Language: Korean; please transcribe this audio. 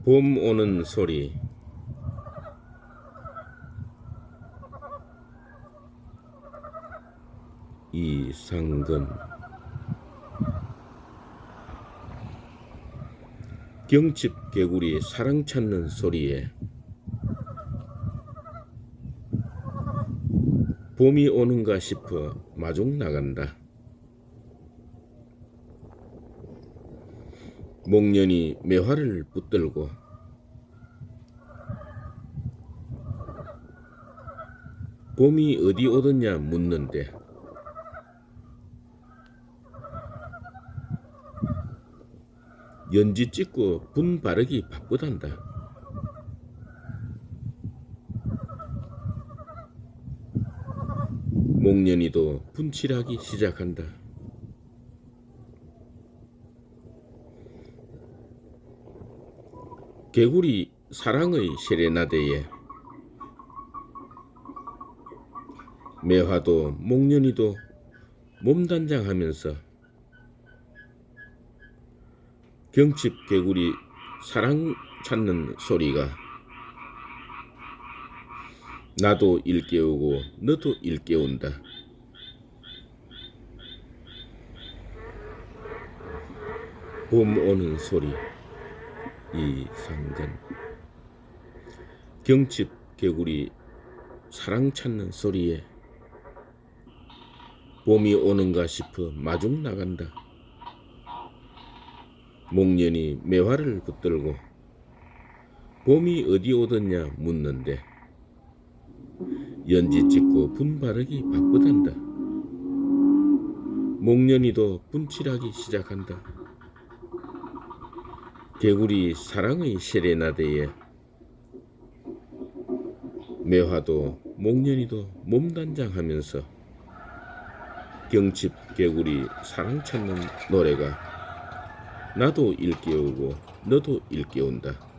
봄 오는 소리. 이상근. 경칩 개구리 사랑 찾는 소리에 봄이 오는가 싶어 마중 나간다. 목련이 매화를 붙들고 봄이 어디 오더냐 묻는데 연지 찍고 분 바르기 바쁘단다. 목련이도 분칠하기 시작한다. 개구리 사랑의 세레나데에 매화도 목련이도 몸단장하면서 경칩 개구리 사랑 찾는 소리가 나도 일깨우고 너도 일깨운다. 봄 오는 소리. 이상근. 경칩 개구리 사랑 찾는 소리에 봄이 오는가 싶어 마중 나간다. 목련이 매화를 붙들고 봄이 어디 오더냐 묻는데 연지 찍고 분 바르기 바쁘단다. 목련이도 분칠하기 시작한다. 개구리 사랑의 세레나데에 매화도 목련이도 몸단장하면서 경칩 개구리 사랑 찾는 노래가 나도 일깨우고 너도 일깨운다.